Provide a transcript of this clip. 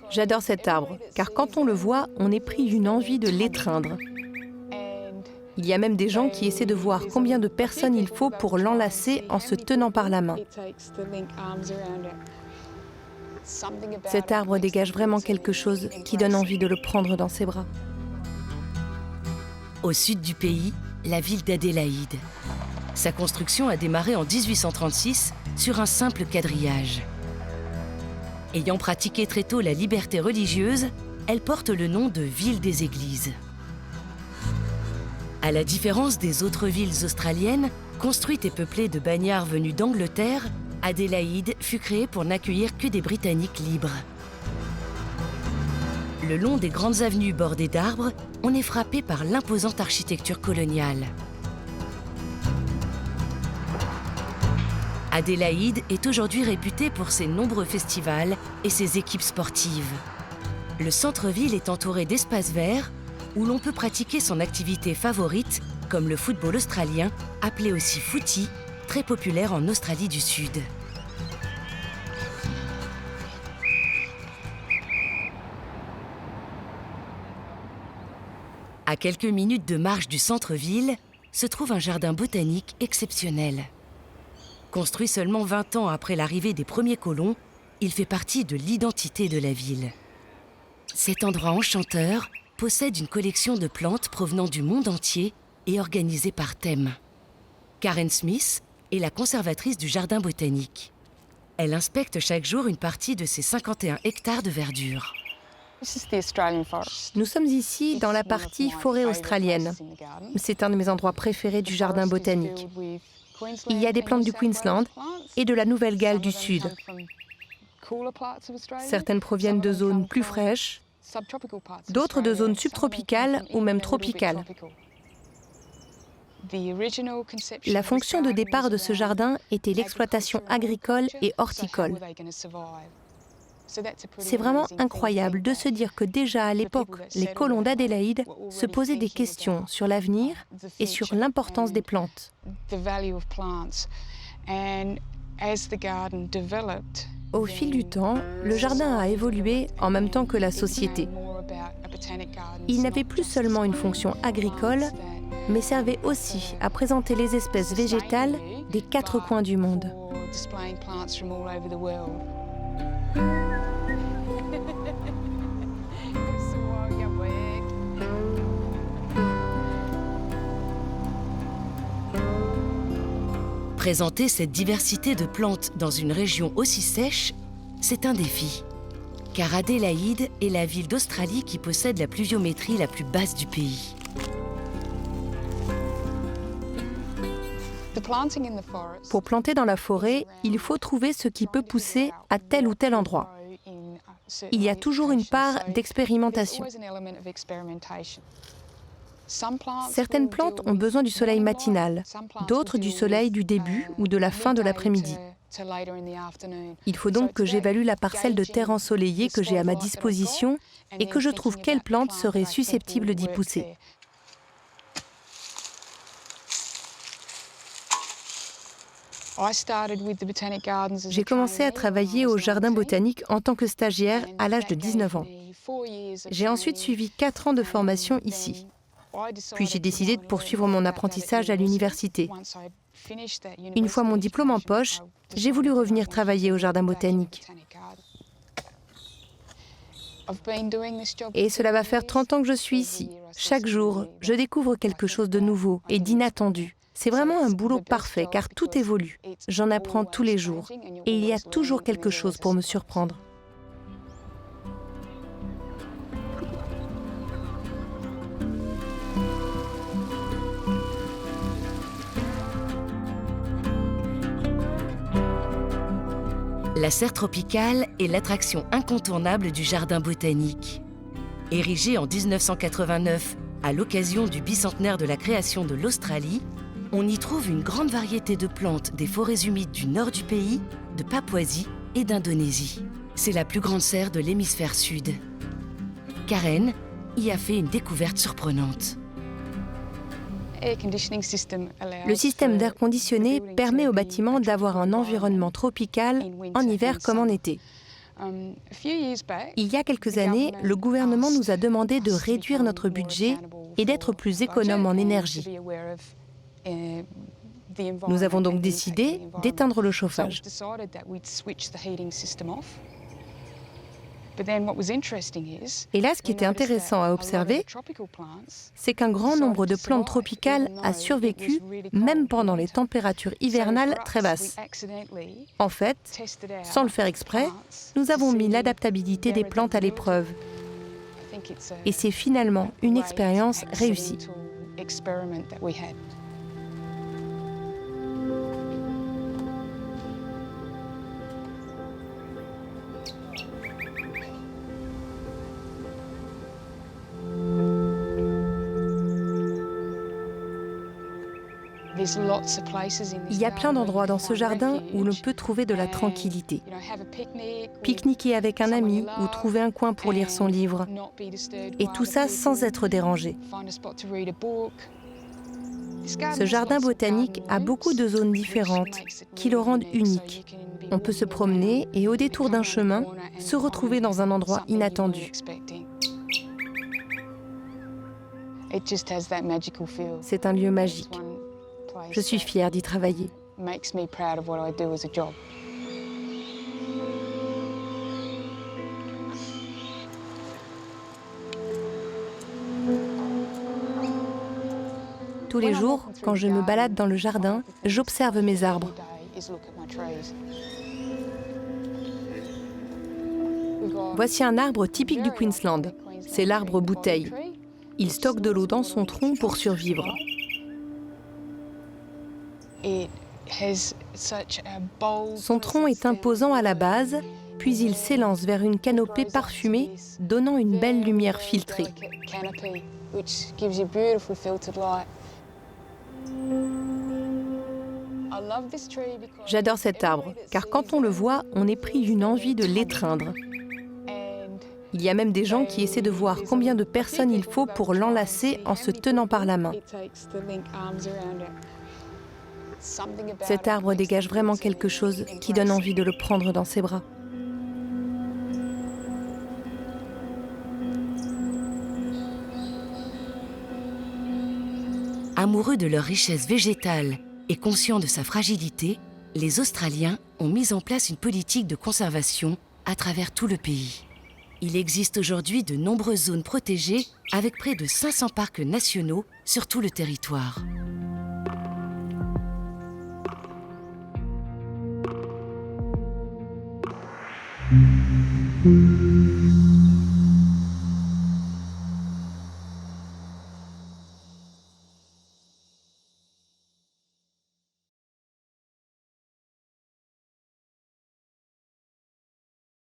J'adore cet arbre, car quand on le voit, on est pris d'une envie de l'étreindre. Il y a même des gens qui essaient de voir combien de personnes il faut pour l'enlacer en se tenant par la main. Cet arbre dégage vraiment quelque chose qui donne envie de le prendre dans ses bras. Au sud du pays, la ville d'Adélaïde. Sa construction a démarré en 1836 sur un simple quadrillage. Ayant pratiqué très tôt la liberté religieuse, elle porte le nom de ville des églises. À la différence des autres villes australiennes, construites et peuplées de bagnards venus d'Angleterre, Adélaïde fut créée pour n'accueillir que des Britanniques libres. Le long des grandes avenues bordées d'arbres, on est frappé par l'imposante architecture coloniale. Adélaïde est aujourd'hui réputée pour ses nombreux festivals et ses équipes sportives. Le centre-ville est entouré d'espaces verts où l'on peut pratiquer son activité favorite, comme le football australien, appelé aussi footy, très populaire en Australie du Sud. À quelques minutes de marche du centre-ville, se trouve un jardin botanique exceptionnel. Construit seulement 20 ans après l'arrivée des premiers colons, il fait partie de l'identité de la ville. Cet endroit enchanteur possède une collection de plantes provenant du monde entier et organisée par thème. Karen Smith est la conservatrice du jardin botanique. Elle inspecte chaque jour une partie de ses 51 hectares de verdure. Nous sommes ici dans la partie forêt australienne. C'est un de mes endroits préférés du jardin botanique. Il y a des plantes du Queensland et de la Nouvelle-Galles du Sud. Certaines proviennent de zones plus fraîches, d'autres de zones subtropicales ou même tropicales. La fonction de départ de ce jardin était l'exploitation agricole et horticole. C'est vraiment incroyable de se dire que déjà à l'époque, les colons d'Adélaïde se posaient des questions sur l'avenir et sur l'importance des plantes. Au fil du temps, le jardin a évolué en même temps que la société. Il n'avait plus seulement une fonction agricole, mais servait aussi à présenter les espèces végétales des 4 coins du monde. Présenter cette diversité de plantes dans une région aussi sèche, c'est un défi. Car Adélaïde est la ville d'Australie qui possède la pluviométrie la plus basse du pays. Pour planter dans la forêt, il faut trouver ce qui peut pousser à tel ou tel endroit. Il y a toujours une part d'expérimentation. Certaines plantes ont besoin du soleil matinal, d'autres du soleil du début ou de la fin de l'après-midi. Il faut donc que j'évalue la parcelle de terre ensoleillée que j'ai à ma disposition et que je trouve quelle plante serait susceptible d'y pousser. J'ai commencé à travailler au jardin botanique en tant que stagiaire à l'âge de 19 ans. J'ai ensuite suivi 4 ans de formation ici. Puis j'ai décidé de poursuivre mon apprentissage à l'université. Une fois mon diplôme en poche, j'ai voulu revenir travailler au jardin botanique. Et cela va faire 30 ans que je suis ici. Chaque jour, je découvre quelque chose de nouveau et d'inattendu. C'est vraiment un boulot parfait car tout évolue. J'en apprends tous les jours et il y a toujours quelque chose pour me surprendre. La serre tropicale est l'attraction incontournable du jardin botanique. Érigé en 1989 à l'occasion du bicentenaire de la création de l'Australie, on y trouve une grande variété de plantes des forêts humides du nord du pays, de Papouasie et d'Indonésie. C'est la plus grande serre de l'hémisphère sud. Karen y a fait une découverte surprenante. Le système d'air conditionné permet aux bâtiments d'avoir un environnement tropical en hiver comme en été. Il y a quelques années, le gouvernement nous a demandé de réduire notre budget et d'être plus économe en énergie. Nous avons donc décidé d'éteindre le chauffage. Et là, ce qui était intéressant à observer, c'est qu'un grand nombre de plantes tropicales a survécu même pendant les températures hivernales très basses. En fait, sans le faire exprès, nous avons mis l'adaptabilité des plantes à l'épreuve. Et c'est finalement une expérience réussie. Il y a plein d'endroits dans ce jardin où l'on peut trouver de la tranquillité. Pique-niquer avec un ami ou trouver un coin pour lire son livre. Et tout ça sans être dérangé. Ce jardin botanique a beaucoup de zones différentes qui le rendent unique. On peut se promener et au détour d'un chemin, se retrouver dans un endroit inattendu. C'est un lieu magique. Je suis fière d'y travailler. Tous les jours, quand je me balade dans le jardin, j'observe mes arbres. Voici un arbre typique du Queensland. C'est l'arbre bouteille. Il stocke de l'eau dans son tronc pour survivre. Son tronc est imposant à la base, puis il s'élance vers une canopée parfumée, donnant une belle lumière filtrée. J'adore cet arbre, car quand on le voit, on est pris d'une envie de l'étreindre. Il y a même des gens qui essaient de voir combien de personnes il faut pour l'enlacer en se tenant par la main. Cet arbre dégage vraiment quelque chose qui donne envie de le prendre dans ses bras. Amoureux de leur richesse végétale et conscients de sa fragilité, les Australiens ont mis en place une politique de conservation à travers tout le pays. Il existe aujourd'hui de nombreuses zones protégées avec près de 500 parcs nationaux sur tout le territoire.